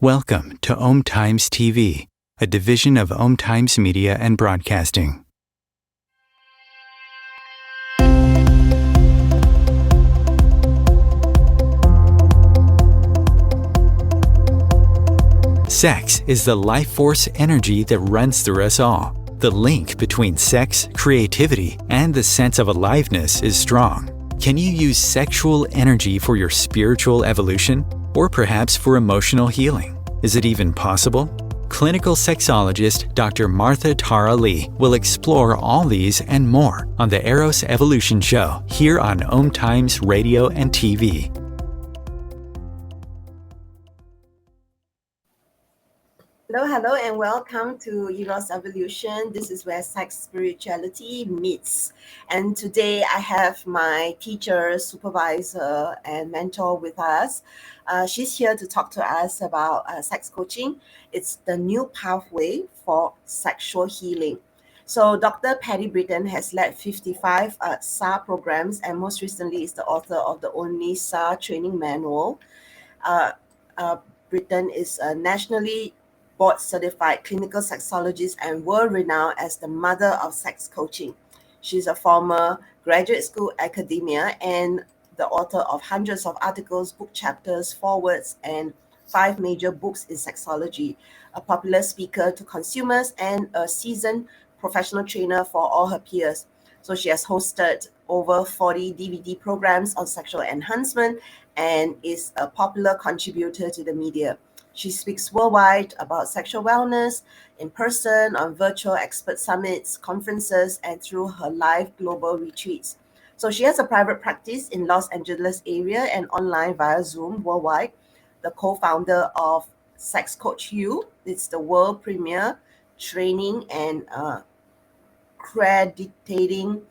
Welcome to Om Times TV, a division of Om Times Media and Broadcasting. Sex is the life force energy that runs through us all. The link between sex, creativity, and the sense of aliveness is strong. Can you use sexual energy for your spiritual evolution? Or perhaps for emotional healing? Is it even possible? Clinical Sexologist Dr. Martha Tara Lee will explore all these and more on the Eros Evolution Show here on Om Times Radio and TV. Hello, and welcome to Eros Evolution. This is where sex spirituality meets. And today I have my teacher, supervisor, and mentor with us. She's here to talk to us about sex coaching. It's the new pathway for sexual healing. So Dr. Patti Britton has led 55 SAR programs, and most recently is the author of the only SAR training manual. Britton is a nationally board-certified clinical sexologist and world-renowned as the mother of sex coaching. She's a former graduate school academia and the author of hundreds of articles, book chapters, forewords, and 5 major books in sexology, a popular speaker to consumers, and a seasoned professional trainer for all her peers. So she has hosted over 40 DVD programs on sexual enhancement and is a popular contributor to the media. She speaks worldwide about sexual wellness, in person, on virtual expert summits, conferences, and through her live global retreats. So she has a private practice in Los Angeles area and online via Zoom worldwide. The co-founder of SexCoachU, it's the world premier training and accrediting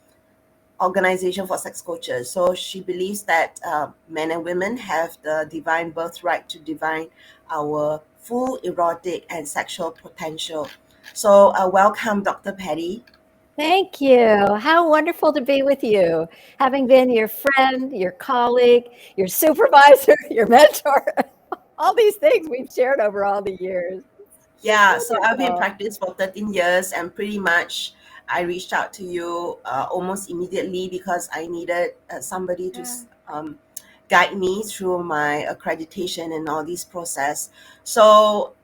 organization for sex coaches. So she believes that men and women have the divine birthright to divine our full erotic and sexual potential. So welcome, Dr. Patti. Thank you. How wonderful to be with you, having been your friend, your colleague, your supervisor, your mentor, all these things we've shared over all the years. Yeah, so I've been in practice for 13 years, and pretty much I reached out to you almost immediately because I needed somebody to guide me through my accreditation and all this process. So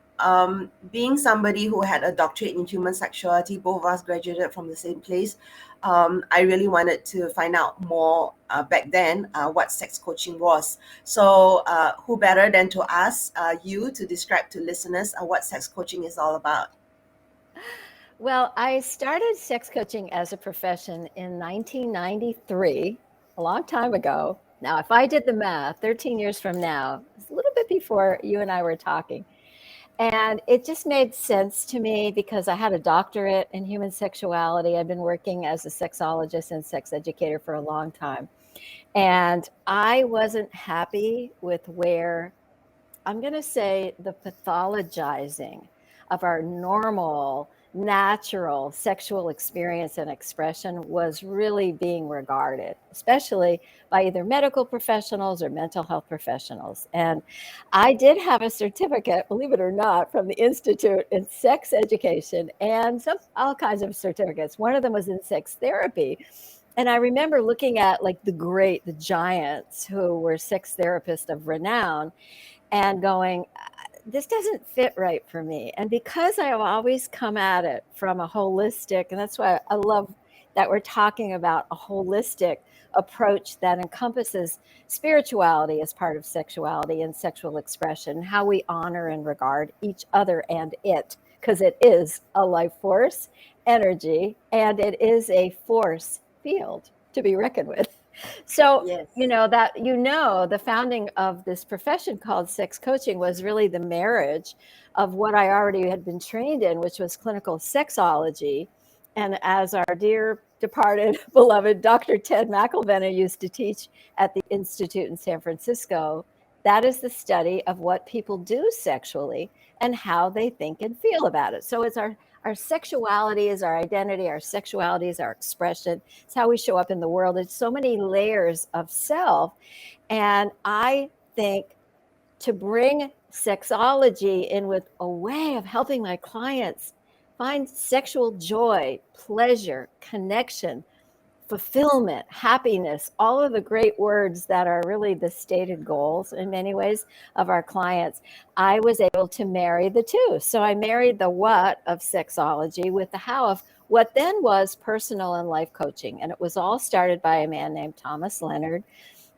being somebody who had a doctorate in human sexuality, both of us graduated from the same place, I really wanted to find out more back then what sex coaching was. So who better than to ask you to describe to listeners what sex coaching is all about? Well, I started sex coaching as a profession in 1993, a long time ago. Now, if I did the math, 13 years from now, it's a little bit before you and I were talking. And it just made sense to me because I had a doctorate in human sexuality. I've been working as a sexologist and sex educator for a long time. And I wasn't happy with where, I'm going to say, the pathologizing of our normal, natural sexual experience and expression was really being regarded, especially by either medical professionals or mental health professionals. And I did have a certificate, believe it or not, from the Institute in Sex Education and all kinds of certificates. One of them was in sex therapy. And I remember looking at like the giants who were sex therapists of renown and going, this doesn't fit right for me. And because I have always come at it from a holistic, and that's why I love that we're talking about a holistic approach that encompasses spirituality as part of sexuality and sexual expression, how we honor and regard each other and it, because it is a life force, energy, and it is a force field to be reckoned with. So, Yes. the founding of this profession called sex coaching was really the marriage of what I already had been trained in, which was clinical sexology. And as our dear departed beloved Dr. Ted McElvenna used to teach at the Institute in San Francisco, that is the study of what people do sexually and how they think and feel about it. So it's our sexuality is our identity, our sexuality is our expression. It's how we show up in the world. It's so many layers of self. And I think to bring sexology in with a way of helping my clients find sexual joy, pleasure, connection, fulfillment, happiness, all of the great words that are really the stated goals in many ways of our clients. I was able to marry the two. So I married the what of sexology with the how of what then was personal and life coaching. And it was all started by a man named Thomas Leonard.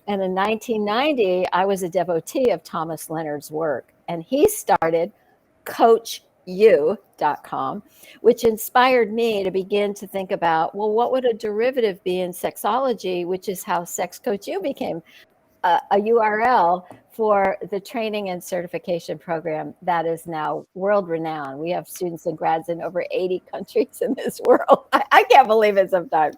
And in 1990, I was a devotee of Thomas Leonard's work. And he started CoachU.com, which inspired me to begin to think about, well, what would a derivative be in sexology, which is how SexCoachU became a URL for the training and certification program that is now world renowned. We have students and grads in over 80 countries in this world. I can't believe it sometimes.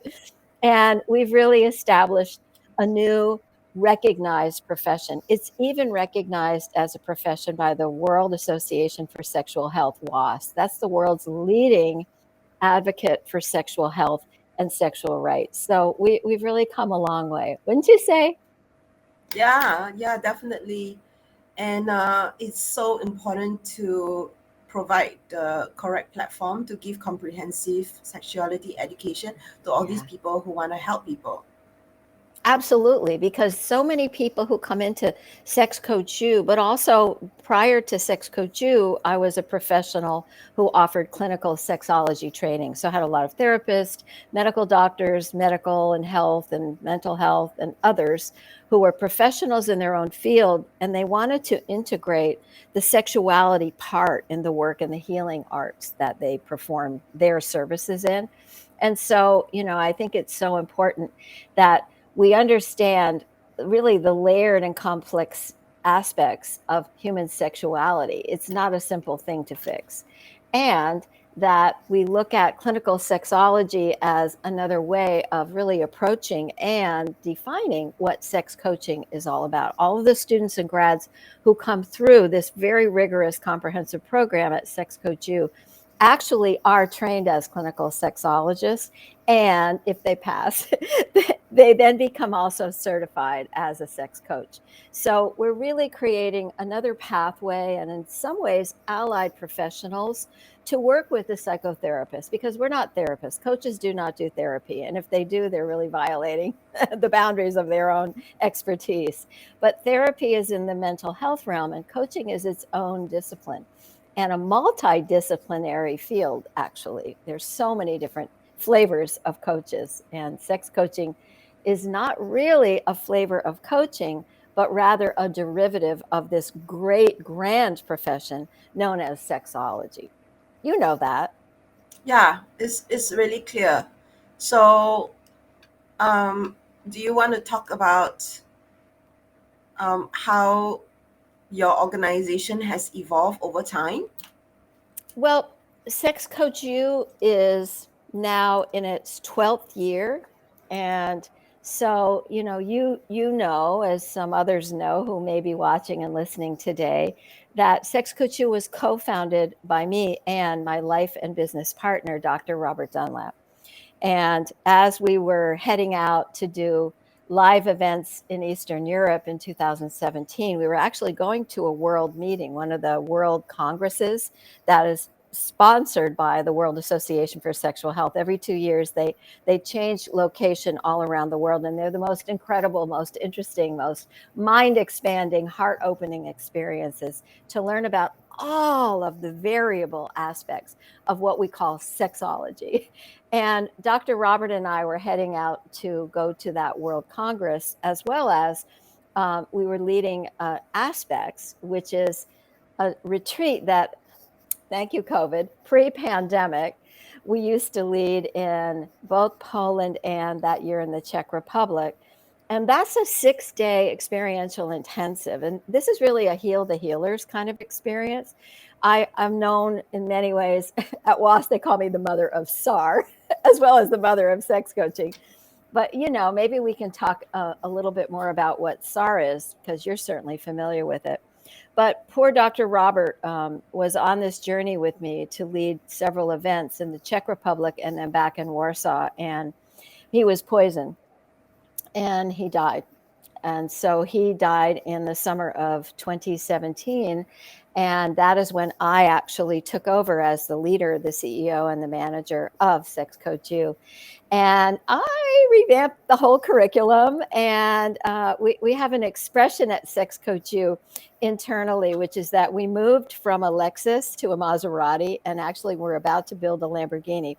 And we've really established a new recognized profession. It's even recognized as a profession by the World Association for Sexual Health, WAS. That's the world's leading advocate for sexual health and sexual rights. So we've really come a long way, wouldn't you say? Yeah, definitely. And it's so important to provide the correct platform to give comprehensive sexuality education to all these people who want to help people. Absolutely, because so many people who come into SexCoachU, but also prior to SexCoachU, I was a professional who offered clinical sexology training. So I had a lot of therapists, medical doctors, medical and health and mental health, and others who were professionals in their own field, and they wanted to integrate the sexuality part in the work and the healing arts that they perform their services in. And so, I think it's so important that we understand really the layered and complex aspects of human sexuality. It's not a simple thing to fix. And that we look at clinical sexology as another way of really approaching and defining what sex coaching is all about. All of the students and grads who come through this very rigorous comprehensive program at SexCoachU actually are trained as clinical sexologists. And if they pass, they then become also certified as a sex coach. So we're really creating another pathway and in some ways allied professionals to work with the psychotherapist, because we're not therapists. Coaches do not do therapy. And if they do, they're really violating the boundaries of their own expertise. But therapy is in the mental health realm, and coaching is its own discipline and a multidisciplinary field, actually. There's so many different flavors of coaches, and sex coaching is not really a flavor of coaching, but rather a derivative of this great grand profession known as sexology. You know that. Yeah, it's really clear. So, do you want to talk about how your organization has evolved over time? Well, SexCoachU is now in its 12th year. And so, you know, as some others know who may be watching and listening today, that SexCoachU was co-founded by me and my life and business partner, Dr. Robert Dunlap. And as we were heading out to do live events in Eastern Europe in 2017, we were actually going to a world meeting, one of the world congresses that is sponsored by the World Association for Sexual Health. Every 2 years, they change location all around the world, and they're the most incredible, most interesting, most mind-expanding, heart-opening experiences to learn about all of the variable aspects of what we call sexology. And Dr. Robert and I were heading out to go to that World Congress, as well as we were leading Aspects, which is a retreat that, thank you, COVID, pre-pandemic, we used to lead in both Poland and that year in the Czech Republic. And that's a 6-day experiential intensive. And this is really a heal the healers kind of experience. I'm known in many ways at WAS, they call me the mother of SAR, as well as the mother of sex coaching. But, maybe we can talk a little bit more about what SAR is, because you're certainly familiar with it. But poor Dr. Robert was on this journey with me to lead several events in the Czech Republic and then back in Warsaw. And he was poisoned and he died. And so he died in the summer of 2017. And that is when I actually took over as the leader, the CEO, and the manager of SexCoachU. And I revamped the whole curriculum. And we have an expression at SexCoachU internally, which is that we moved from a Lexus to a Maserati, and actually we're about to build a Lamborghini.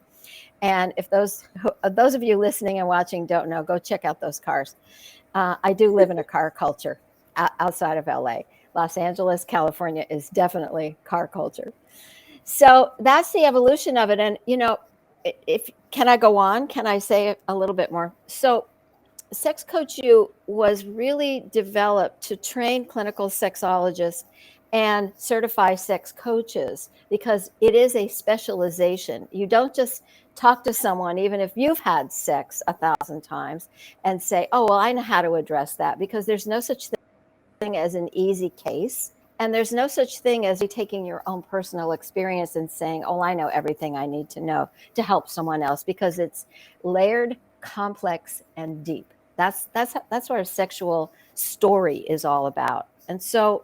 And if those of you listening and watching don't know, go check out those cars. I do live in a car culture outside of LA. Los Angeles, California is definitely car culture. So that's the evolution of it. And, can I go on? Can I say a little bit more? So SexCoachU was really developed to train clinical sexologists and certify sex coaches, because it is a specialization. You don't just talk to someone, even if you've had sex 1,000 times, and say, oh, well, I know how to address that, because there's no such thing as an easy case. And there's no such thing as you taking your own personal experience and saying, oh, I know everything I need to know to help someone else, because it's layered, complex, and deep. That's what our sexual story is all about. And so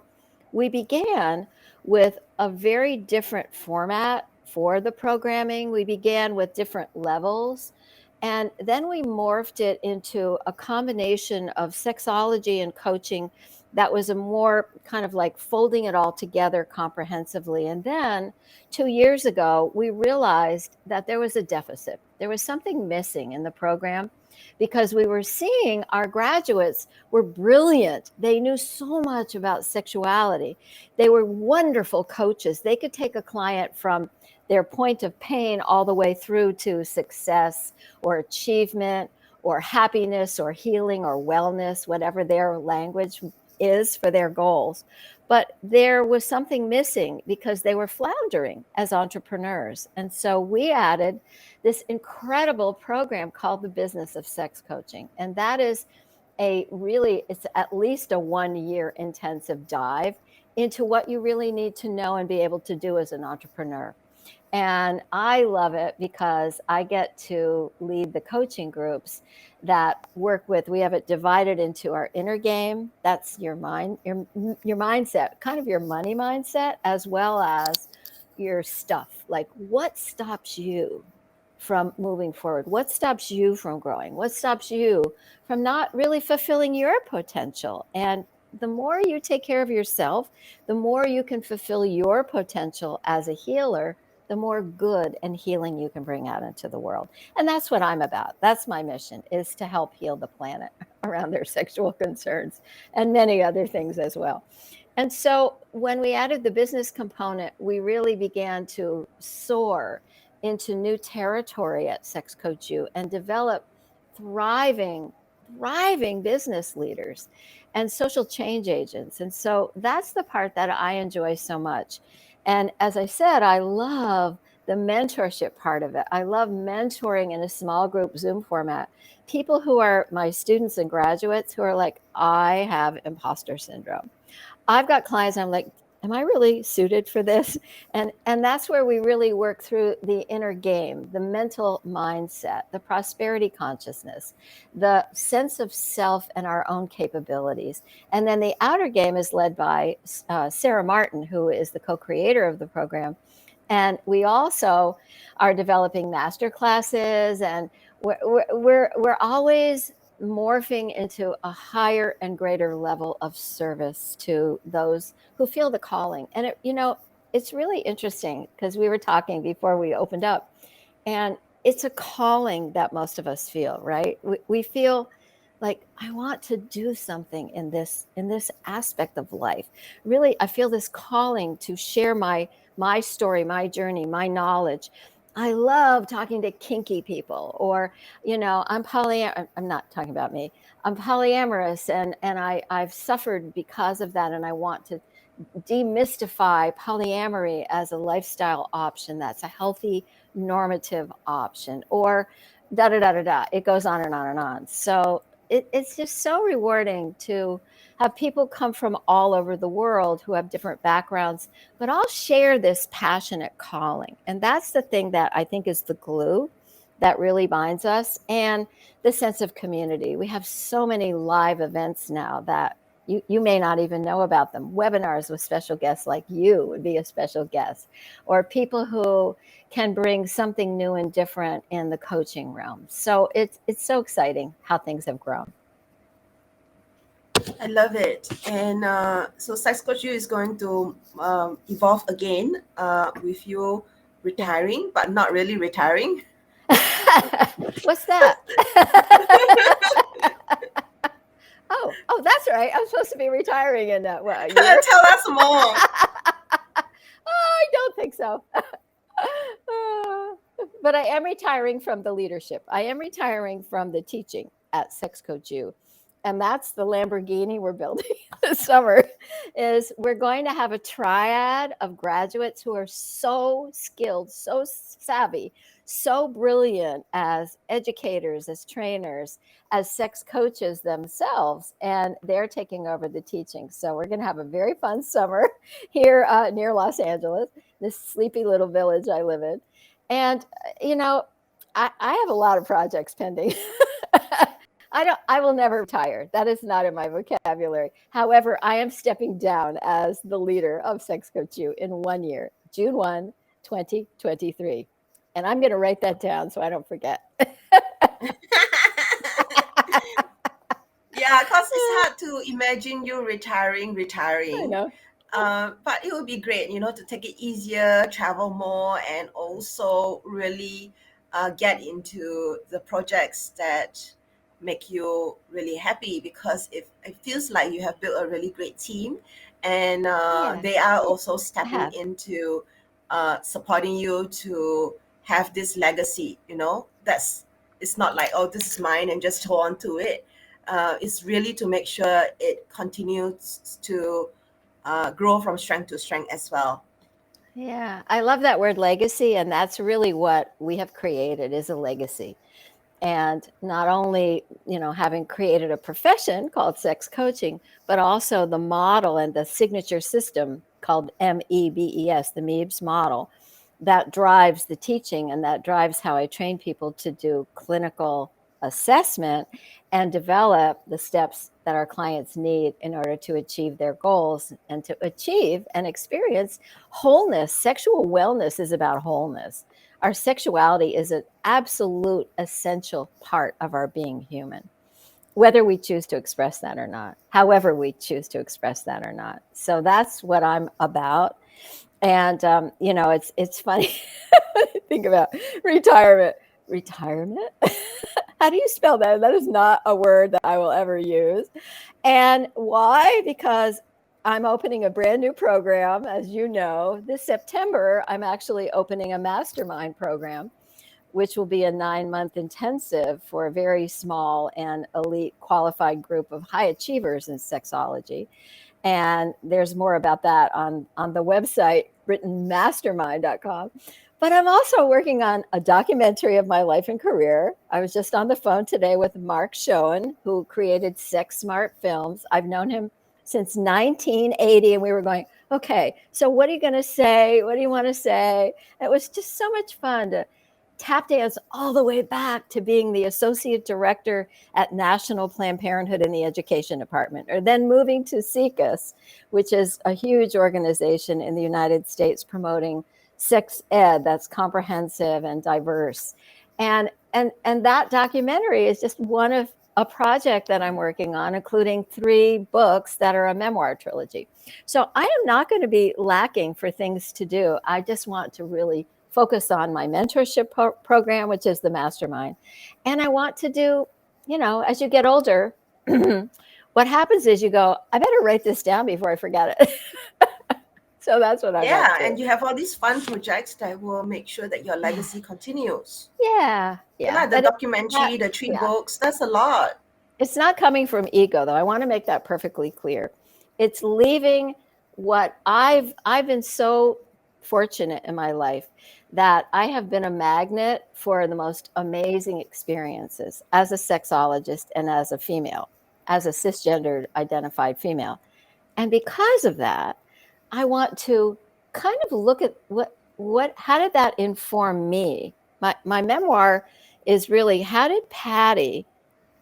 we began with a very different format for the programming. We began with different levels. And then we morphed it into a combination of sexology and coaching that was a more kind of like folding it all together comprehensively. And then 2 years ago, we realized that there was a deficit. There was something missing in the program, because we were seeing our graduates were brilliant. They knew so much about sexuality. They were wonderful coaches. They could take a client from their point of pain all the way through to success or achievement or happiness or healing or wellness, whatever their language is for their goals. But there was something missing, because they were floundering as entrepreneurs. And so we added this incredible program called the Business of Sex Coaching. And that is it's at least a 1-year intensive dive into what you really need to know and be able to do as an entrepreneur. And I love it because I get to lead the coaching groups that work with, we have it divided into our inner game. That's your mind, your mindset, kind of your money mindset, as well as your stuff. Like, what stops you from moving forward? What stops you from growing? What stops you from not really fulfilling your potential? And the more you take care of yourself, the more you can fulfill your potential as a healer, the more good and healing you can bring out into the world. And that's what I'm about. That's my mission, is to help heal the planet around their sexual concerns and many other things as well. And so when we added the business component, we really began to soar into new territory at SexCoachU and develop thriving business leaders and social change agents. And so that's the part that I enjoy so much. And as I said, I love the mentorship part of it. I love mentoring in a small group Zoom format. People who are my students and graduates who are like, I have imposter syndrome. I've got clients, I'm like, am I really suited for this? And that's where we really work through the inner game, the mental mindset, the prosperity consciousness, the sense of self and our own capabilities. And then the outer game is led by Sarah Martin, who is the co-creator of the program. And we also are developing master classes, and we're always morphing into a higher and greater level of service to those who feel the calling. And it's really interesting, because we were talking before we opened up, and it's a calling that most of us feel, right? We feel like, I want to do something in this aspect of life. Really, I feel this calling to share my story, my journey, my knowledge. I love talking to kinky people, or, I'm not talking about me. I'm polyamorous, and I've suffered because of that. And I want to demystify polyamory as a lifestyle option that's a healthy, normative option, or da da da da da. It goes on and on and on. So it's just so rewarding to have people come from all over the world who have different backgrounds, but all share this passionate calling. And that's the thing that I think is the glue that really binds us, and the sense of community. We have so many live events now that you may not even know about them. Webinars with special guests like you would be a special guest, or people who can bring something new and different in the coaching realm. So it's so exciting how things have grown. I love it. And so SexCoachU is going to evolve again with you retiring, but not really retiring. What's that? Oh, that's right. I'm supposed to be retiring in what, a year? Tell us more. I don't think so. But I am retiring from the leadership. I am retiring from the teaching at SexCoachU. And that's the Lamborghini we're building this summer, is we're going to have a triad of graduates who are so skilled, so savvy, so brilliant as educators, as trainers, as sex coaches themselves, and they're taking over the teaching. So we're going to have a very fun summer here near Los Angeles, this sleepy little village I live in. And, I have a lot of projects pending. I will never retire. That is not in my vocabulary. However, I am stepping down as the leader of SexCoachU in 1 year, June 1, 2023. And I'm going to write that down so I don't forget. Yeah, because it's hard to imagine you retiring. I know. But it would be great, to take it easier, travel more, and also really get into the projects that make you really happy, because it feels like you have built a really great team, and they are also stepping into supporting you to have this legacy. It's not like, oh, this is mine and just hold on to it. It's really to make sure it continues to grow from strength to strength as well. Yeah, I love that word legacy, and that's really what we have created, is a legacy. And not only, having created a profession called sex coaching, but also the model and the signature system called MEBES, the MEBES model, that drives the teaching, and that drives how I train people to do clinical assessment and develop the steps that our clients need in order to achieve their goals and to achieve and experience wholeness. Sexual wellness is about wholeness. Our sexuality is an absolute essential part of our being human, whether we choose to express that or not, however we choose to express that or not. So that's what I'm about. And, it's funny. Think about retirement. Retirement? How do you spell that? That is not a word that I will ever use. And why? Because I'm opening a brand new program, as you know. This September, I'm actually opening a mastermind program, which will be a 9-month intensive for a very small and elite qualified group of high achievers in sexology. And there's more about that on the website, BrittonMastermind.com. But I'm also working on a documentary of my life and career. I was just on the phone today with Mark Schoen, who created Sex Smart Films. I've known him since 1980, and we were going, okay, so what are you going to say? What do you want to say? It was just so much fun to tap dance all the way back to being the associate director at National Planned Parenthood in the education department, or then moving to SECUS, which is a huge organization in the United States promoting sex ed that's comprehensive and diverse. And that documentary is just one of a project that I'm working on, including 3 books that are a memoir trilogy. So I am not going to be lacking for things to do. I just want to really focus on my mentorship program, which is the mastermind. And I want to do, as you get older, what happens is you go, I better write this down before I forget it. So that's what I want. Yeah, and you have all these fun projects that will make sure that your legacy continues. Yeah. The documentary, the 3 books, that's a lot. It's not coming from ego, though. I want to make that perfectly clear. It's leaving what I've been so fortunate in my life that I have been a magnet for the most amazing experiences as a sexologist and as a female, as a cisgendered identified female. And because of that, I want to kind of look at how did that inform me My memoir is really, how did Patti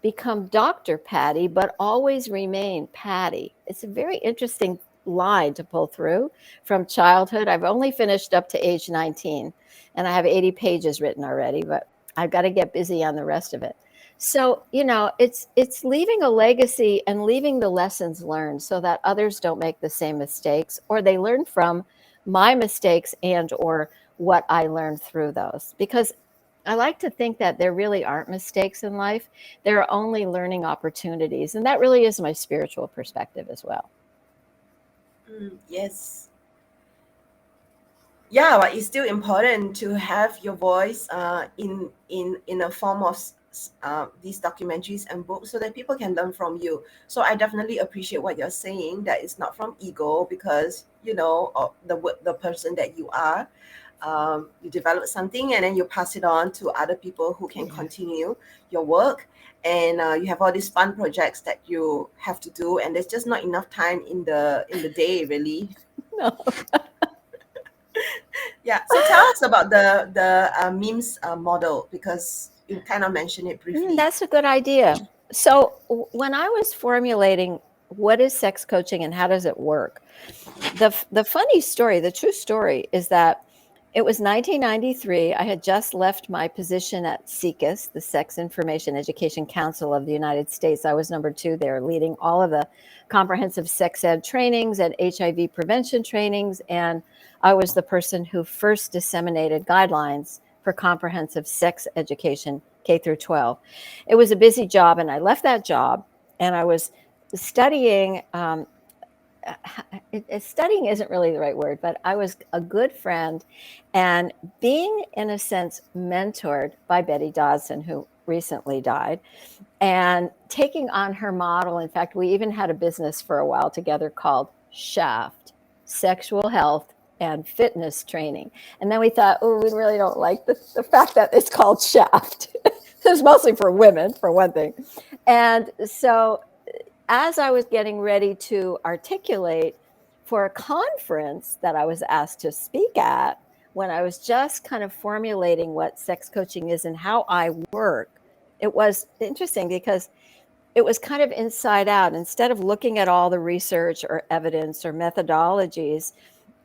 become Dr. Patti, but always remain Patti? It's a very interesting line to pull through from childhood. I've only finished up to age 19, and I have 80 pages written already, but I've got to get busy on the rest of it. So, it's leaving a legacy and leaving the lessons learned so that others don't make the same mistakes, or they learn from my mistakes and or what I learned through those. Because I like to think that there really aren't mistakes in life. There are only learning opportunities. And that really is my spiritual perspective as well. Yes. Yeah, but it's still important to have your voice in a form of these documentaries and books so that people can learn from you. So I definitely appreciate what you're saying, that it's not from ego, because of the person that you are. You develop something and then you pass it on to other people who can continue your work, and you have all these fun projects that you have to do, and there's just not enough time in the day, really. No. Yeah. So tell us about the memes model, because you kind of mentioned it briefly. That's a good idea. So when I was formulating what is sex coaching and how does it work, the funny story, the true story, is that it was 1993. I had just left my position at SIECUS, the Sex Information Education Council of the United States. I was number 2 there, leading all of the comprehensive sex ed trainings and HIV prevention trainings. And I was the person who first disseminated guidelines for comprehensive sex education, K through 12. It was a busy job, and I left that job, and I was studying. Studying isn't really the right word, but I was a good friend and being, in a sense, mentored by Betty Dodson, who recently died, and taking on her model. In fact, we even had a business for a while together called Shaft, Sexual Health and Fitness Training. And then we thought, oh, we really don't like the fact that it's called Shaft. It's mostly for women, for one thing. And so as I was getting ready to articulate for a conference that I was asked to speak at, when I was just kind of formulating what sex coaching is and how I work, it was interesting because it was kind of inside out. Instead of looking at all the research or evidence or methodologies,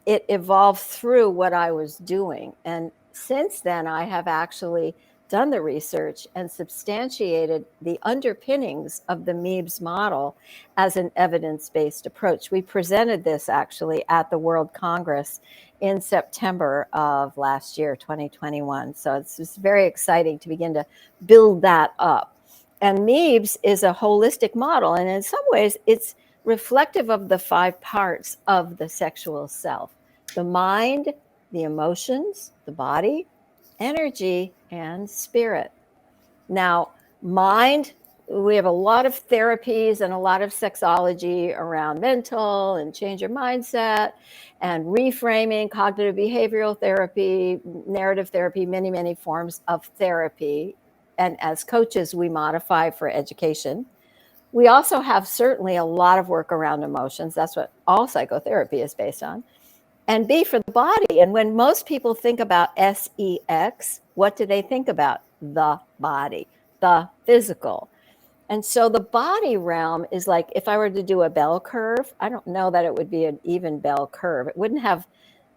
it evolved through what I was doing. And since then, I have actually done the research and substantiated the underpinnings of the MEBES model as an evidence-based approach. We presented this actually at the World Congress in September of last year, 2021. So it's just very exciting to begin to build that up. And MEBES is a holistic model, and in some ways it's reflective of the 5 parts of the sexual self: the mind, the emotions, the body, energy, and spirit. Now, mind, we have a lot of therapies and a lot of sexology around mental and change your mindset and reframing, cognitive behavioral therapy, narrative therapy, many, many forms of therapy. And as coaches, we modify for education. We also have certainly a lot of work around emotions. That's what all psychotherapy is based on. And B, for the body. And when most people think about SEX, what do they think about? The body, the physical. And so the body realm is like, if I were to do a bell curve, I don't know that it would be an even bell curve. It wouldn't have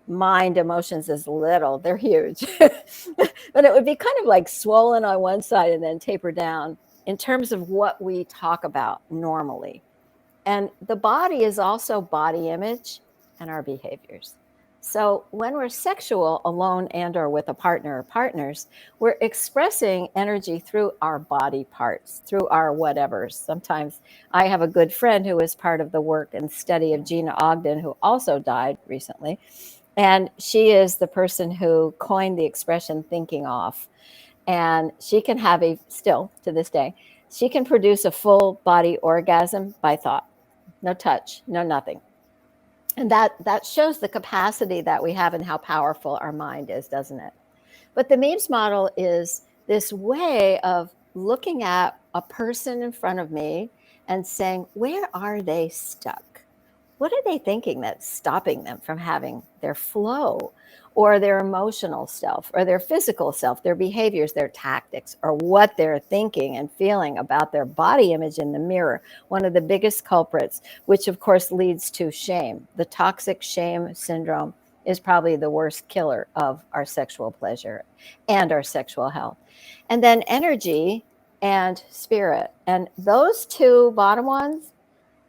mind emotions as little. They're huge. But it would be kind of like swollen on one side and then taper down in terms of what we talk about normally. And the body is also body image and our behaviors. So when we're sexual, alone and or with a partner or partners, we're expressing energy through our body parts, through our whatevers. Sometimes I have a good friend who is part of the work and study of Gina Ogden, who also died recently. And she is the person who coined the expression thinking off. And she can have still to this day, she can produce a full body orgasm by thought. No touch, no nothing. And that shows the capacity that we have and how powerful our mind is, doesn't it? But the MEBES model is this way of looking at a person in front of me and saying, where are they stuck? what are they thinking that's stopping them from having their flow or their emotional self or their physical self, their behaviors, their tactics, or what they're thinking and feeling about their body image in the mirror? One of the biggest culprits, which of course leads to shame. The toxic shame syndrome is probably the worst killer of our sexual pleasure and our sexual health. And then energy and spirit. And those two bottom ones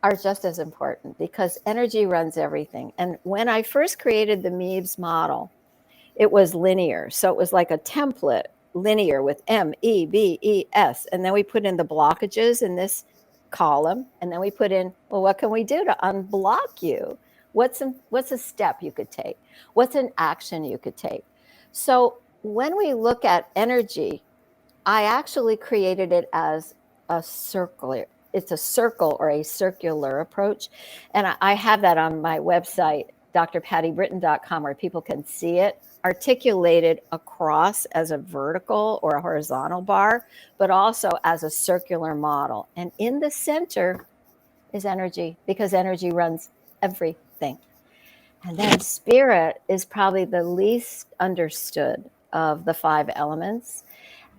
are just as important because energy runs everything. And when I first created the MEBES model, it was linear. So it was like a template, linear with MEBES. And then we put in the blockages in this column. And then we put in, well, what can we do to unblock you? What's a step you could take? What's an action you could take? So when we look at energy, I actually created it as a circle. It's a circle or a circular approach. And I have that on my website, drpattibritton.com, where people can see it articulated across as a vertical or a horizontal bar, but also as a circular model. And in the center is energy, because energy runs everything. And then spirit is probably the least understood of the 5 elements.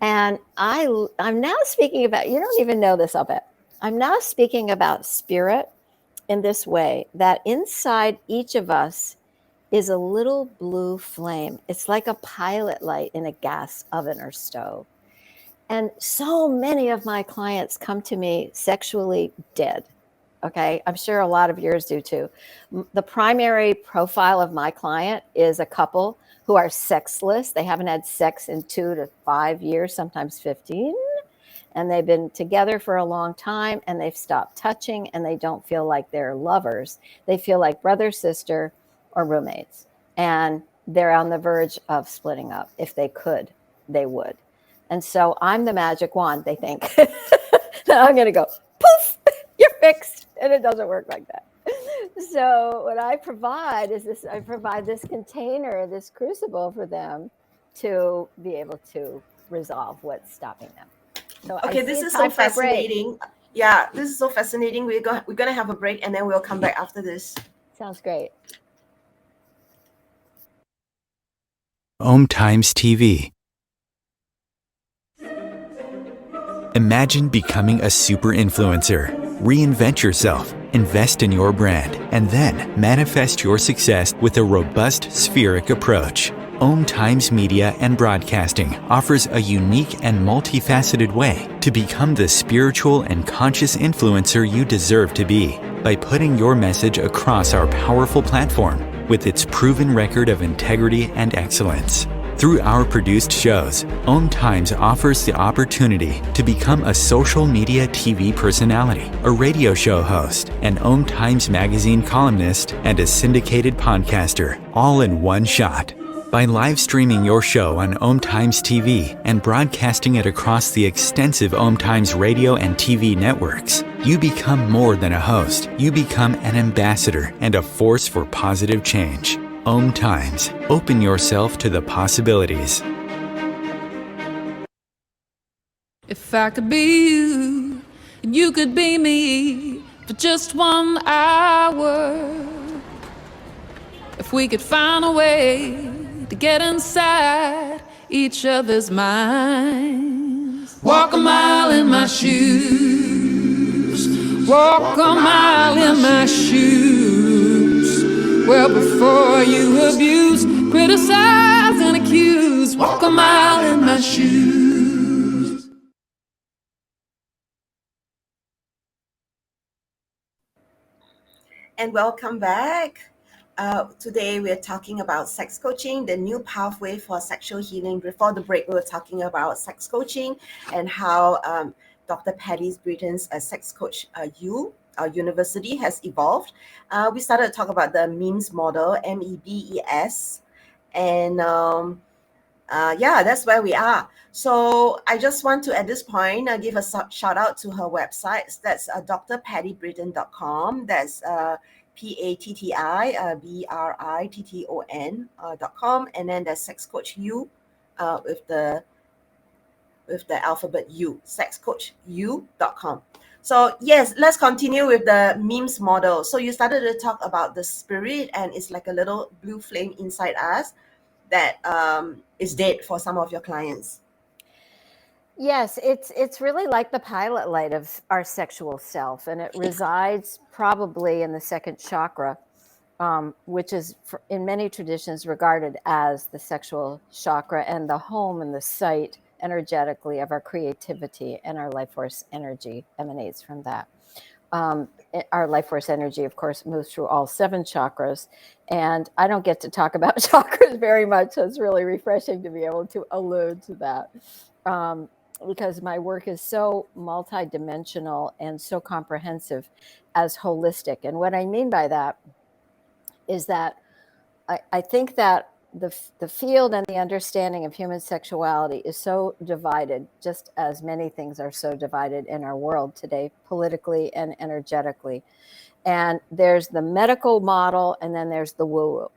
And I'm now speaking about, you don't even know this, I'll bet. I'm now speaking about spirit in this way, that inside each of us is a little blue flame. It's like a pilot light in a gas oven or stove. And so many of my clients come to me sexually dead. Okay, I'm sure a lot of yours do too. The primary profile of my client is a couple who are sexless. They haven't had sex in 2 to 5 years, sometimes 15. And they've been together for a long time and they've stopped touching and they don't feel like they're lovers. They feel like brother, sister, or roommates. And they're on the verge of splitting up. If they could, they would. And so I'm the magic wand, they think. I'm going to go, poof, you're fixed. And it doesn't work like that. So what I provide is this, I provide this container, this crucible for them to be able to resolve what's stopping them. So okay, this is so fascinating. Yeah, this is so fascinating. We're going to have a break and then we'll come back after this. Sounds great. Om Times TV. Imagine becoming a super influencer. Reinvent yourself, invest in your brand, and then manifest your success with a robust spheric approach. Om Times Media and Broadcasting offers a unique and multifaceted way to become the spiritual and conscious influencer you deserve to be by putting your message across our powerful platform with its proven record of integrity and excellence. Through our produced shows, Om Times offers the opportunity to become a social media TV personality, a radio show host, an Om Times magazine columnist, and a syndicated podcaster, all in one shot. By live streaming your show on Om Times TV and broadcasting it across the extensive Om Times radio and TV networks, you become more than a host. You become an ambassador and a force for positive change. Om Times. Open yourself to the possibilities. If I could be you, and you could be me for just 1 hour. If we could find a way to get inside each other's minds. Walk a mile in my shoes. Walk a mile in my shoes. Well, before you abuse, criticize and accuse, walk a mile in my shoes. And welcome back. Today we're talking about sex coaching, the new pathway for sexual healing. Before the break, we were talking about sex coaching and how Dr. Patti Britton's SexCoachU university has evolved. We started to talk about the MEBES model, MEBES, and that's where we are. So I just want to, at this point, give a shout out to her website. That's drpattibritton.com. That's PattiBritton.com, and then there's SexCoachU with the alphabet U, SexCoachU.com. So yes, let's continue with the MEMES model. So you started to talk about the spirit, and it's like a little blue flame inside us that is dead for some of your clients. Yes, it's really like the pilot light of our sexual self, and it resides probably in the second chakra, which is in many traditions regarded as the sexual chakra and the home and the site energetically of our creativity, and our life force energy emanates from that. Our life force energy, of course, moves through all 7 chakras. And I don't get to talk about chakras very much, so it's really refreshing to be able to allude to that. Because my work is so multidimensional and so comprehensive as holistic. And what I mean by that is that I think that the field and the understanding of human sexuality is so divided, just as many things are so divided in our world today, politically and energetically. And there's the medical model, and then there's the woo-woo.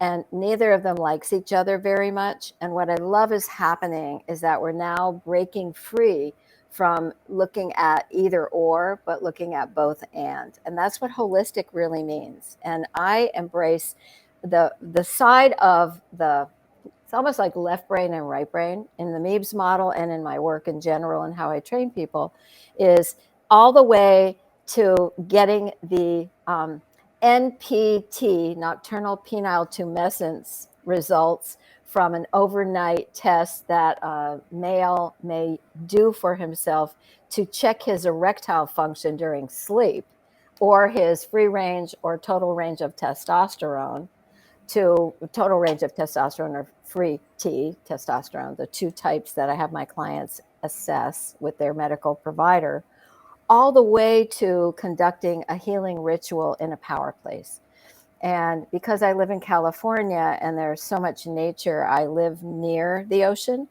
And neither of them likes each other very much. And what I love is happening is that we're now breaking free from looking at either or, but looking at both and. And that's what holistic really means. And I embrace the side of it's almost like left brain and right brain in the MEBES model, and in my work in general and how I train people, is all the way to getting the NPT, nocturnal penile tumescence, results from an overnight test that a male may do for himself to check his erectile function during sleep, or his free range or total range of testosterone, to total range of testosterone or free T testosterone, the 2 types that I have my clients assess with their medical provider, all the way to conducting a healing ritual in a power place. And because I live in California and there's so much nature, I live near the ocean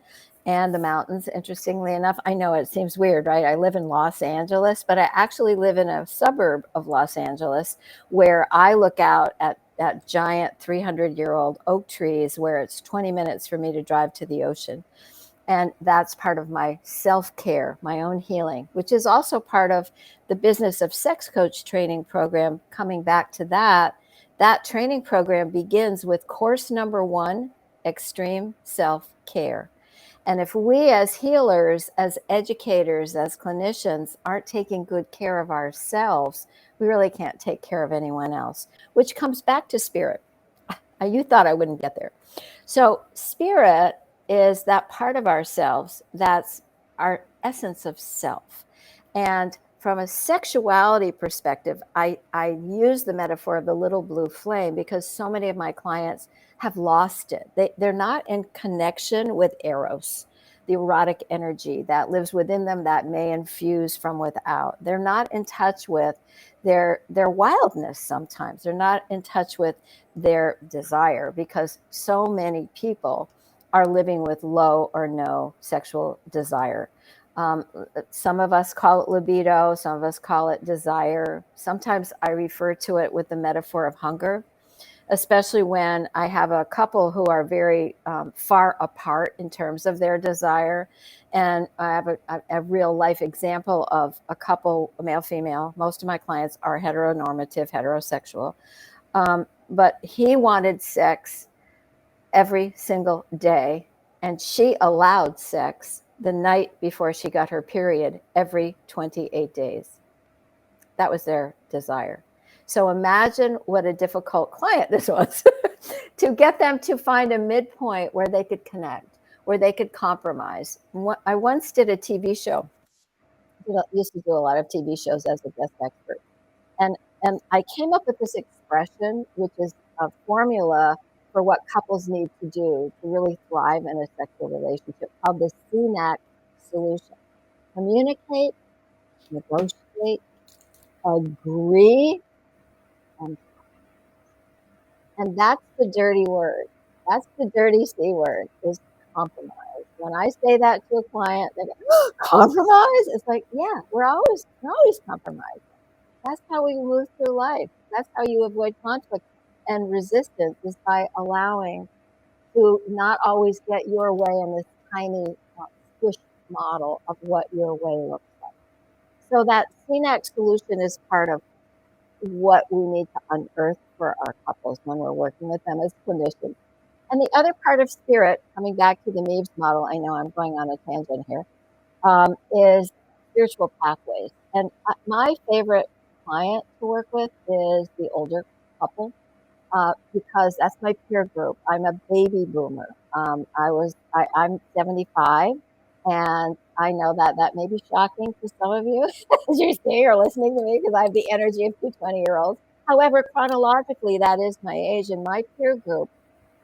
and the mountains. Interestingly enough, I know it seems weird, right? I live in Los Angeles, but I actually live in a suburb of Los Angeles where I look out at giant 300-year-old oak trees, where it's 20 minutes for me to drive to the ocean. And that's part of my self-care, my own healing, which is also part of the business of sex coach training program. Coming back to that training program begins with course number 1, extreme self-care. And if we as healers, as educators, as clinicians aren't taking good care of ourselves, we really can't take care of anyone else, which comes back to spirit. You thought I wouldn't get there. So spirit is that part of ourselves that's our essence of self. And from a sexuality perspective, I use the metaphor of the little blue flame because so many of my clients have lost it. They're not in connection with Eros, the erotic energy that lives within them that may infuse from without. They're not in touch with their wildness sometimes. They're not in touch with their desire, because so many people are living with low or no sexual desire. Some of us call it libido, some of us call it desire. Sometimes I refer to it with the metaphor of hunger, especially when I have a couple who are very far apart in terms of their desire. And I have a real life example of a couple, a male, female. Most of my clients are heteronormative, heterosexual. But he wanted sex every single day, and she allowed sex the night before she got her period every 28 days. That was their desire. So imagine what a difficult client this was to get them to find a midpoint where they could connect, where they could compromise. I once did a TV show. I used to do a lot of TV shows as a guest expert. And I came up with this expression, which is a formula for what couples need to do to really thrive in a sexual relationship, called the CNAC solution. Communicate, negotiate, agree, and that's the dirty word. That's the dirty C word, is compromise. When I say that to a client, they go, oh, compromise? It's like, yeah, we're always compromising. That's how we move through life. That's how you avoid conflict and resistance, is by allowing to not always get your way in this tiny squish model of what your way looks like. So that CNAC solution is part of what we need to unearth for our couples when we're working with them as clinicians. And the other part of spirit, coming back to the MEBES model, I know I'm going on a tangent here, is spiritual pathways. And my favorite client to work with is the older couple, because that's my peer group. I'm a baby boomer. I'm 75, and I know that may be shocking to some of you as you're sitting or listening to me, because I have the energy of two 20-year-olds. However, chronologically, that is my age, and my peer group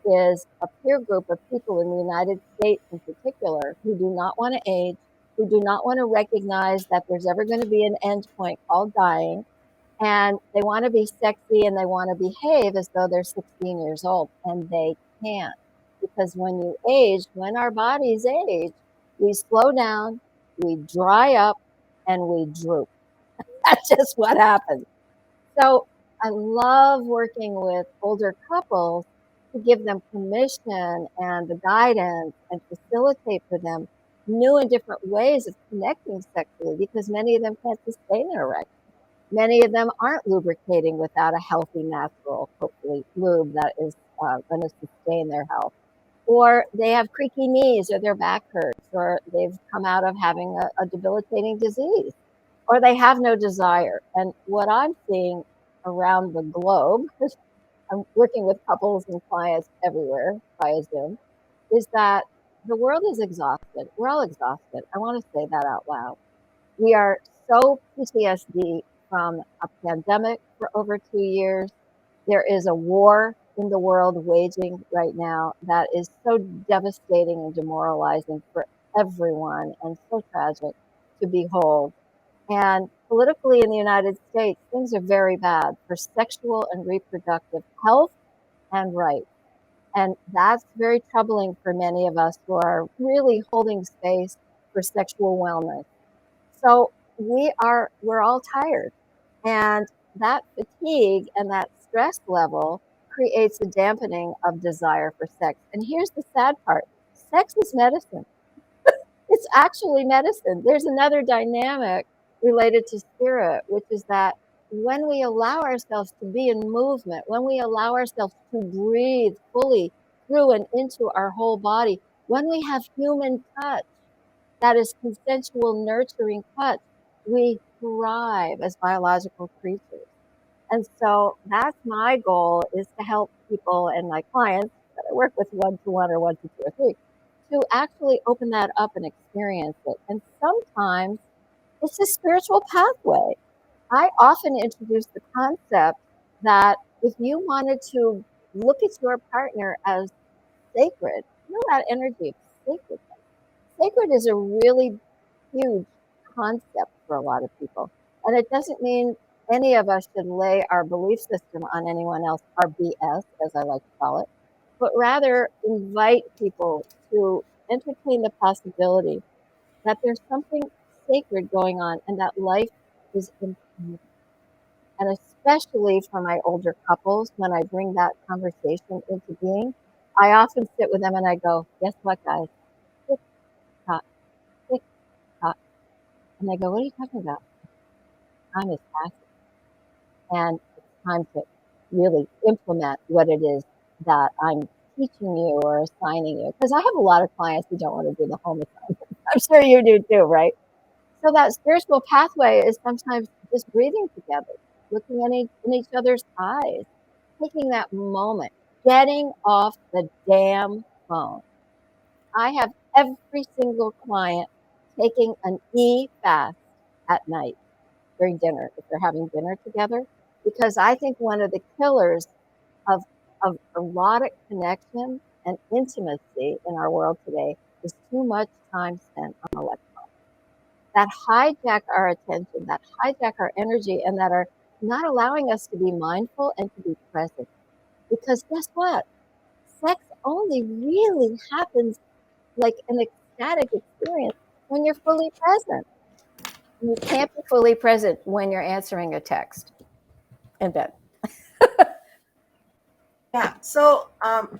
is a peer group of people in the United States in particular who do not want to age, who do not want to recognize that there's ever going to be an end point called dying, and they want to be sexy and they want to behave as though they're 16 years old, and they can't. Because when you age, when our bodies age, we slow down, we dry up, and we droop. That's just what happens. So I love working with older couples to give them permission and the guidance and facilitate for them new and different ways of connecting sexually, because many of them can't sustain their erection. Many of them aren't lubricating without a healthy, natural, hopefully, lube that is going to sustain their health. Or they have creaky knees, or their back hurts, or they've come out of having a debilitating disease, or they have no desire. And what I'm seeing around the globe, I'm working with couples and clients everywhere via Zoom, is that the world is exhausted. We're all exhausted. I want to say that out loud. We are so PTSD from a pandemic for over 2 years. There is a war in the world waging right now that is so devastating and demoralizing for everyone, and so tragic to behold. And politically in the United States, things are very bad for sexual and reproductive health and rights. And that's very troubling for many of us who are really holding space for sexual wellness. So we're all tired. And that fatigue and that stress level creates a dampening of desire for sex. And here's the sad part: sex is medicine. It's actually medicine. There's another dynamic related to spirit, which is that when we allow ourselves to be in movement, when we allow ourselves to breathe fully through and into our whole body, when we have human touch, that is consensual, nurturing touch, we thrive as biological creatures. And so that's my goal, is to help people and my clients that I work with one-to-one or one-to-two or three, to actually open that up and experience it. And sometimes it's a spiritual pathway. I often introduce the concept that if you wanted to look at your partner as sacred, you know, that energy of sacred. Sacred is a really huge concept for a lot of people. And it doesn't mean any of us should lay our belief system on anyone else, our BS, as I like to call it, but rather invite people to entertain the possibility that there's something sacred going on and that life is infinite. And especially for my older couples, when I bring that conversation into being, I often sit with them and I go, guess what, guys? Tick tock, tick tock. And they go, what are you talking about? Time is passing. And it's time to really implement what it is that I'm teaching you or assigning you. Because I have a lot of clients who don't want to do the home assignment. I'm sure you do too, right? So that spiritual pathway is sometimes just breathing together, looking in each other's eyes, taking that moment, getting off the damn phone. I have every single client taking an e-fast at night during dinner, if they're having dinner together, because I think one of the killers of erotic connection and intimacy in our world today is too much time spent on electronics that hijack our attention, that hijack our energy, and that are not allowing us to be mindful and to be present. Because guess what? Sex only really happens like an ecstatic experience when you're fully present. You can't be fully present when you're answering a text in bed. Yeah. So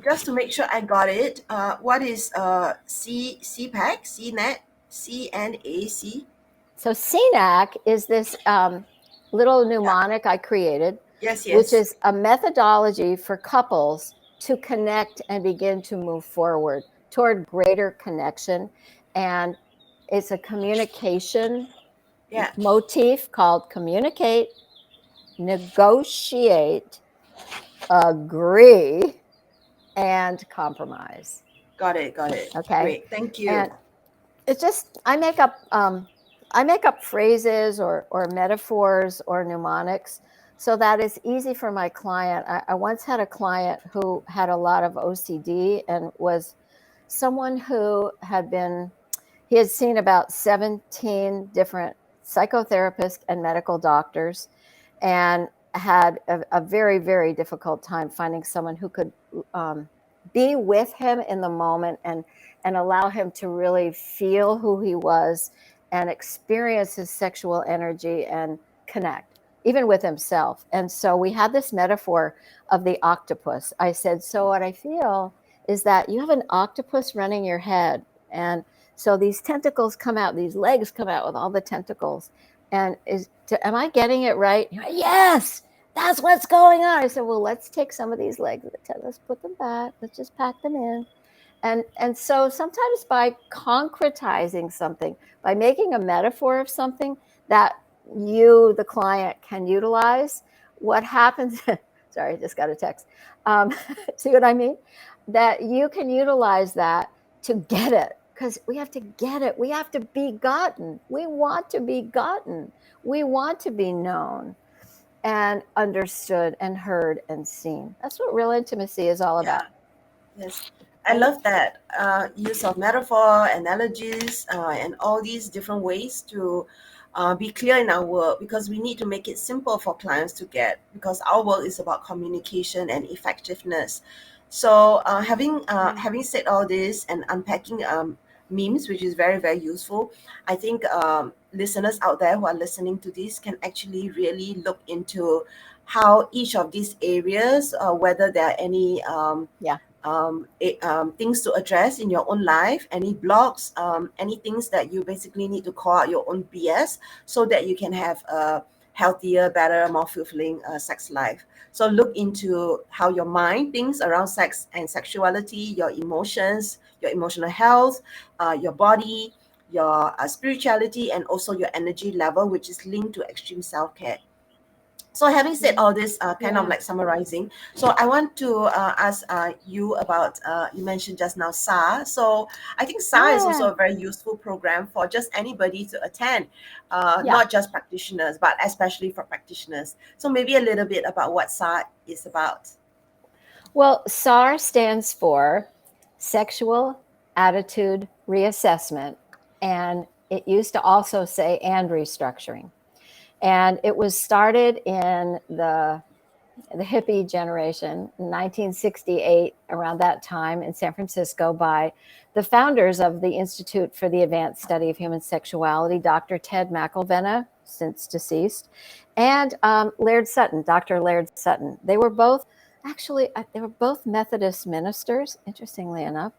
just to make sure I got it, what is CPAC, CNAC, CNAC? So CNAC is this little mnemonic I created, Yes, which yes. is a methodology for couples to connect and begin to move forward toward greater connection. And it's a communication Yeah, motif called communicate, negotiate, agree, and compromise. got it, got it. Okay. Great, thank you. And it's just I make up phrases or metaphors or mnemonics so that it's easy for my client. I once had a client who had a lot of OCD and was someone who he had seen about 17 different psychotherapists and medical doctors, and had a very, very difficult time finding someone who could be with him in the moment and allow him to really feel who he was and experience his sexual energy and connect, even with himself. And so we had this metaphor of the octopus. I said, so what I feel is that you have an octopus running your head. And so these tentacles come out, these legs come out with all the tentacles. And am I getting it right? You're like, yes, that's what's going on. I said, well, let's take some of these legs, let's put them back, let's just pack them in. And so sometimes by concretizing something, by making a metaphor of something that you, the client, can utilize, what happens, sorry, I just got a text. See what I mean? That you can utilize that to get it, because we have to get it. We have to be gotten. We want to be gotten. We want to be known and understood and heard and seen. That's what real intimacy is all about. Yes, I love that use of metaphor, analogies, and all these different ways to be clear in our work, because we need to make it simple for clients to get, because our work is about communication and effectiveness. So having said all this and unpacking memes, which is very, very useful, I think listeners out there who are listening to this can actually really look into how each of these areas, whether there are any things to address in your own life, any blocks, any things that you basically need to call out your own BS, so that you can have a healthier, better, more fulfilling sex life. So look into how your mind thinks around sex and sexuality, your emotions, your emotional health, your body, your spirituality, and also your energy level, which is linked to extreme self-care. So having said all this, kind of like summarizing, so I want to ask you about, you mentioned just now SAR. So I think SAR is also a very useful program for just anybody to attend, not just practitioners, but especially for practitioners. So maybe a little bit about what SAR is about. Well, SAR stands for Sexual Attitude Reassessment, and it used to also say and restructuring. And it was started in the hippie generation, 1968, around that time in San Francisco, by the founders of the Institute for the Advanced Study of Human Sexuality, Dr. Ted McElvenna, since deceased, and Laird Sutton, Dr. Laird Sutton. They were both Methodist ministers, interestingly enough.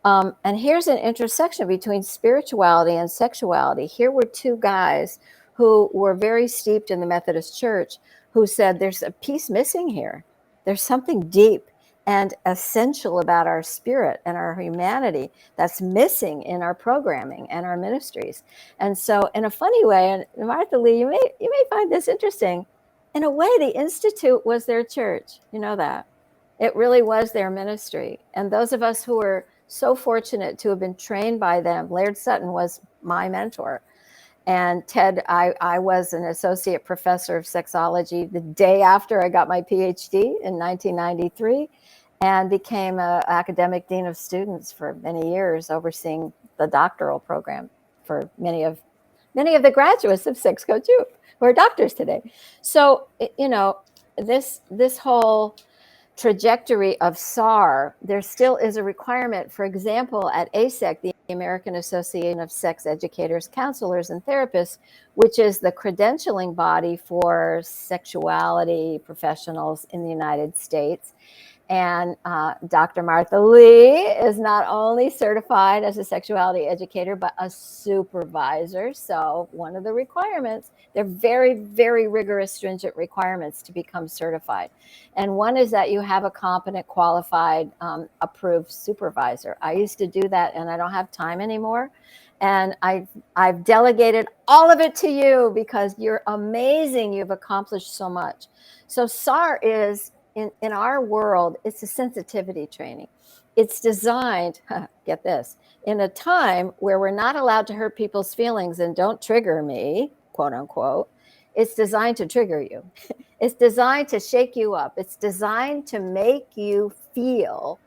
And here's an intersection between spirituality and sexuality. Here were two guys who were very steeped in the Methodist Church, who said there's a piece missing here. There's something deep and essential about our spirit and our humanity that's missing in our programming and our ministries. And so in a funny way, and Martha Lee, you may find this interesting, in a way, the Institute was their church. You know that. It really was their ministry. And those of us who were so fortunate to have been trained by them, Laird Sutton was my mentor. And Ted, I was an associate professor of sexology the day after I got my PhD in 1993, and became an academic dean of students for many years, overseeing the doctoral program for many of the graduates of SexCoachU who are doctors today. So, you know, this whole trajectory of SAR, there still is a requirement. For example, at ASEC, the American Association of Sex Educators, Counselors, and Therapists, which is the credentialing body for sexuality professionals in the United States. And Dr. Martha Lee is not only certified as a sexuality educator, but a supervisor. So one of the requirements, they're very, very rigorous, stringent requirements to become certified. And one is that you have a competent, qualified, approved supervisor. I used to do that, and I don't have time anymore. And I've delegated all of it to you because you're amazing. You've accomplished so much. So SAR is, in our world, it's a sensitivity training. It's designed, get this, in a time where we're not allowed to hurt people's feelings and don't trigger me, quote unquote. It's designed to trigger you. It's designed to shake you up. It's designed to make you feel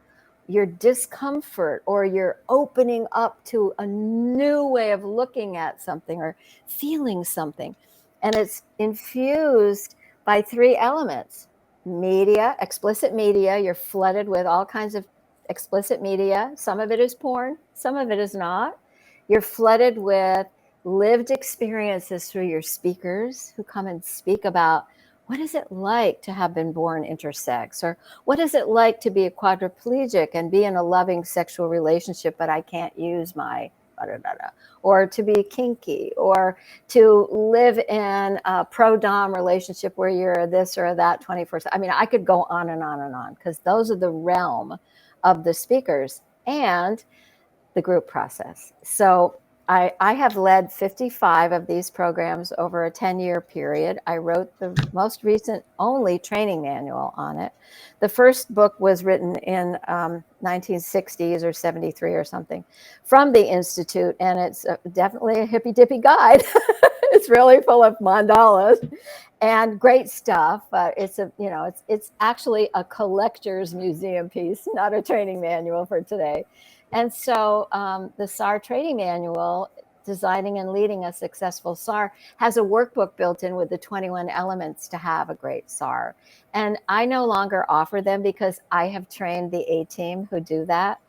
your discomfort, or you're opening up to a new way of looking at something or feeling something. And it's infused by 3 elements. Media, explicit media. You're flooded with all kinds of explicit media. Some of it is porn, some of it is not. You're flooded with lived experiences through your speakers who come and speak about what is it like to have been born intersex, or what is it like to be a quadriplegic and be in a loving sexual relationship, but I can't use my or to be kinky, or to live in a pro-dom relationship where you're this or that 24/7. I mean, I could go on and on and on, because those are the realm of the speakers and the group process. So I have led 55 of these programs over a 10-year period. I wrote the most recent only training manual on it. The first book was written in 1960s or 73 or something from the Institute, and it's definitely a hippy-dippy guide. It's really full of mandalas and great stuff. It's it's actually a collector's museum piece, not a training manual for today. And so the SAR training manual, Designing and Leading a Successful SAR, has a workbook built in with the 21 elements to have a great SAR. And I no longer offer them because I have trained the A team who do that.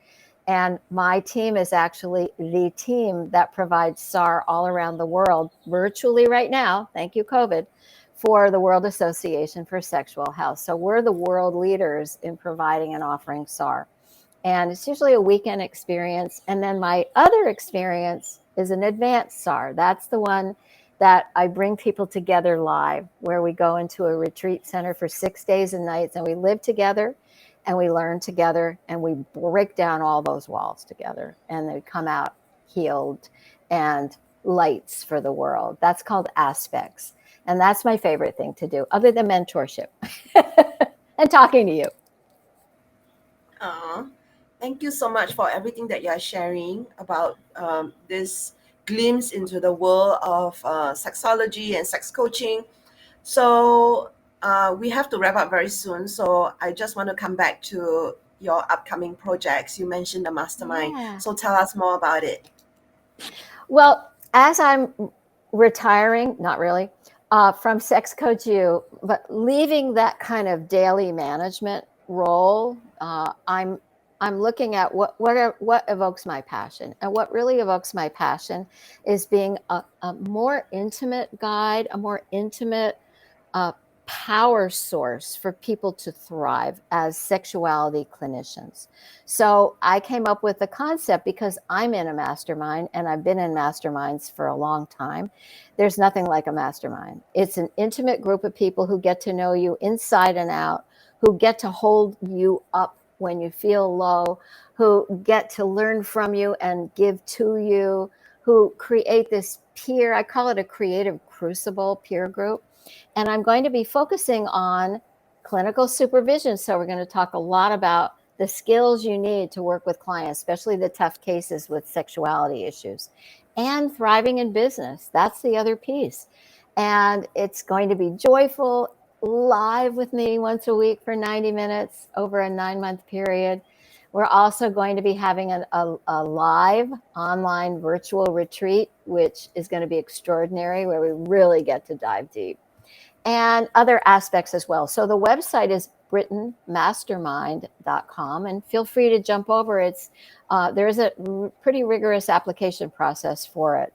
And my team is actually the team that provides SAR all around the world, virtually right now, thank you, COVID, for the World Association for Sexual Health. So we're the world leaders in providing and offering SAR. And it's usually a weekend experience. And then my other experience is an advanced SAR. That's the one that I bring people together live, where we go into a retreat center for 6 days and nights, and we live together and we learn together and we break down all those walls together, and they come out healed and lights for the world. That's called Aspects. And that's my favorite thing to do, other than mentorship and talking to you. Thank you so much for everything that you are sharing about this glimpse into the world of sexology and sex coaching. So we have to wrap up very soon. So I just want to come back to your upcoming projects. You mentioned the mastermind. Yeah. So tell us more about it. Well, as I'm retiring, not really, from SexCoachU, but leaving that kind of daily management role, I'm looking at what evokes my passion. And what really evokes my passion is being a more intimate guide, a more intimate power source for people to thrive as sexuality clinicians. So I came up with the concept because I'm in a mastermind, and I've been in masterminds for a long time. There's nothing like a mastermind. It's an intimate group of people who get to know you inside and out, who get to hold you up when you feel low, who get to learn from you and give to you, who create this peer, I call it a creative crucible peer group. And I'm going to be focusing on clinical supervision. So we're going to talk a lot about the skills you need to work with clients, especially the tough cases with sexuality issues, and thriving in business. That's the other piece. And it's going to be joyful, live with me once a week for 90 minutes over a 9-month period. We're also going to be having a live online virtual retreat, which is going to be extraordinary, where we really get to dive deep, and other aspects as well. So the website is BrittonMastermind.com, and feel free to jump over. There's a pretty rigorous application process for it,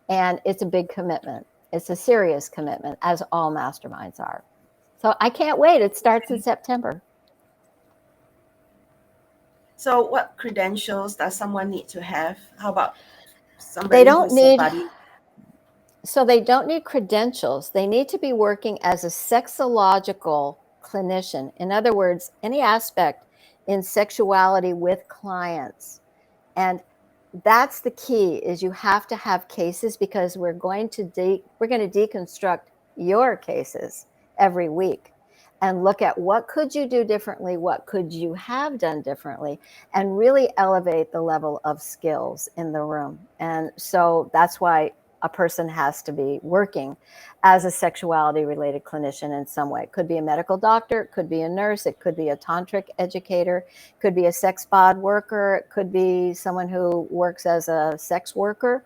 and it's a big commitment. It's a serious commitment, as all masterminds are. So I can't wait. It starts in September. So what credentials does someone need to have? How about They somebody don't who's a need, buddy? so they don't need credentials. They need to be working as a sexological clinician. In other words, any aspect in sexuality with clients. And that's the key, is you have to have cases, because we're going to deconstruct your cases every week and look at what could you do differently, what could you have done differently, and really elevate the level of skills in the room. And so that's why a person has to be working as a sexuality related clinician in some way. It could be a medical doctor, it could be a nurse, it could be a tantric educator, it could be a sex bod worker, it could be someone who works as a sex worker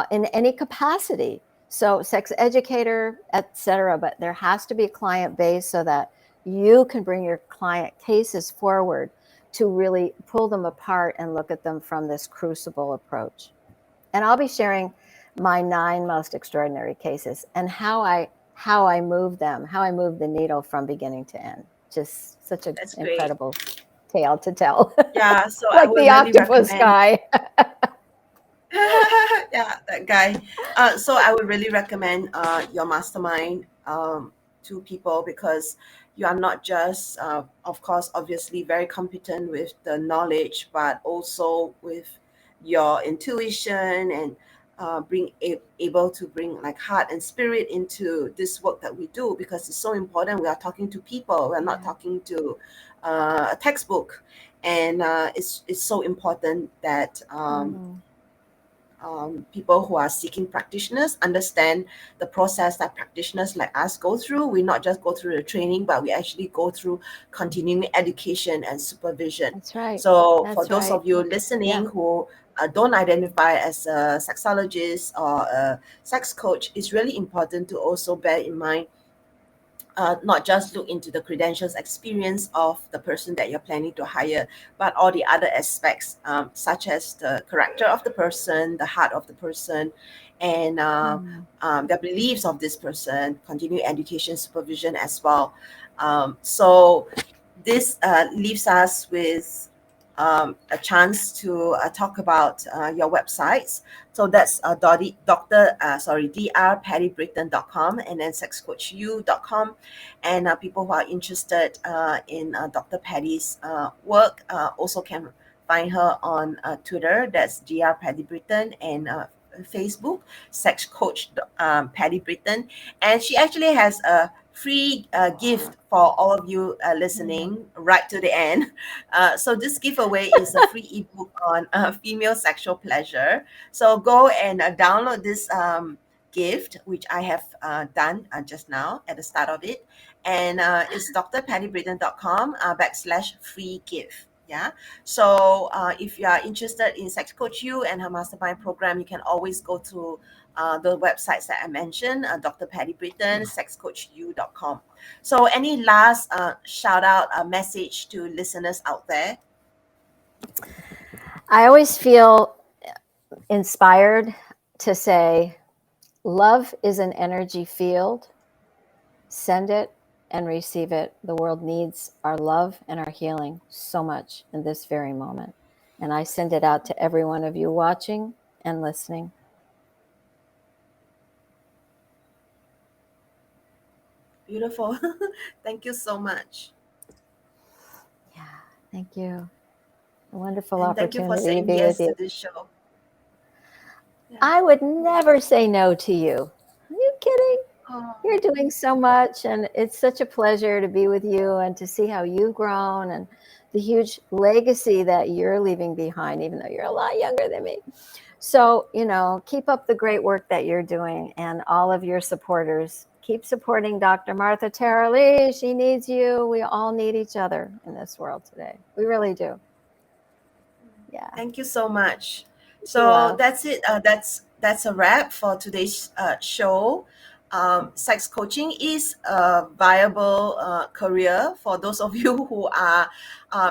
in any capacity. So sex educator, etc. But there has to be a client base so that you can bring your client cases forward to really pull them apart and look at them from this crucible approach. And I'll be sharing my 9 most extraordinary cases and how I move them, how I move the needle from beginning to end. Just such an That's great. incredible tale to tell. Yeah, so I Like would the really octopus recommend. guy. Yeah, that guy. So I would really recommend your mastermind to people, because you are not just, of course, obviously very competent with the knowledge, but also with your intuition, and able to bring like heart and spirit into this work that we do, because it's so important. We are talking to people. We're not Yeah. talking to a textbook, and it's so important that. People who are seeking practitioners understand the process that practitioners like us go through. We not just go through the training, but we actually go through continuing education and supervision. That's right. So for That's those right. of you Yeah. listening who don't identify as a sexologist or a sex coach, it's really important to also bear in mind, not just look into the credentials, experience of the person that you're planning to hire, but all the other aspects, such as the character of the person, the heart of the person, and the beliefs of this person, continue education, supervision as well. So this leaves us with a chance to talk about your websites. So that's drpattybritton.com, and then sexcoachu.com. And people who are interested in Dr. Patty's work also can find her on Twitter. That's drpattybritton, and Facebook, Sex Coach Patti Britton. And she actually has a free gift for all of you listening right to the end. So this giveaway is a free ebook on female sexual pleasure. So go and download this gift, which I have done just now at the start of it. And it's drpattybritton.com /free gift. Yeah. So if you are interested in Sex Coach U and her mastermind program, you can always go to the websites that I mentioned, Dr. Patti Britton, sexcoachu.com. So any last shout out message to listeners out there? I always feel inspired to say, love is an energy field. Send it and receive it. The world needs our love and our healing so much in this very moment. And I send it out to every one of you watching and listening. Beautiful. Thank you so much. Yeah, thank you. A wonderful And thank you for opportunity to saying be yes with to you. this show. Yeah. I would never say no to you. Are you kidding? Oh, You're doing so much, and it's such a pleasure to be with you and to see how you've grown and the huge legacy that you're leaving behind, even though you're a lot younger than me. So, keep up the great work that you're doing, and all of your supporters. Keep supporting Dr. Martha Tara Lee. She needs you. We all need each other in this world today. We really do. Yeah. thank you so much. You, So love. that's it. That's a wrap for today's show. Sex coaching is a viable career for those of you who are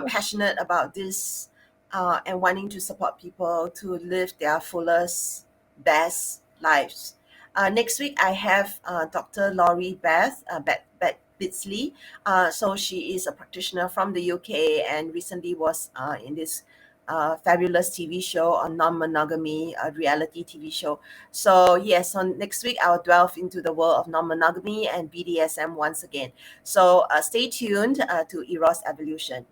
passionate about this and wanting to support people to live their fullest, best lives. Next week, I have Dr. Laurie Beth Bitsley. So she is a practitioner from the UK and recently was in this fabulous TV show on non-monogamy, a reality TV show. So yes, so next week I'll delve into the world of non-monogamy and BDSM once again. So stay tuned to Eros Evolution.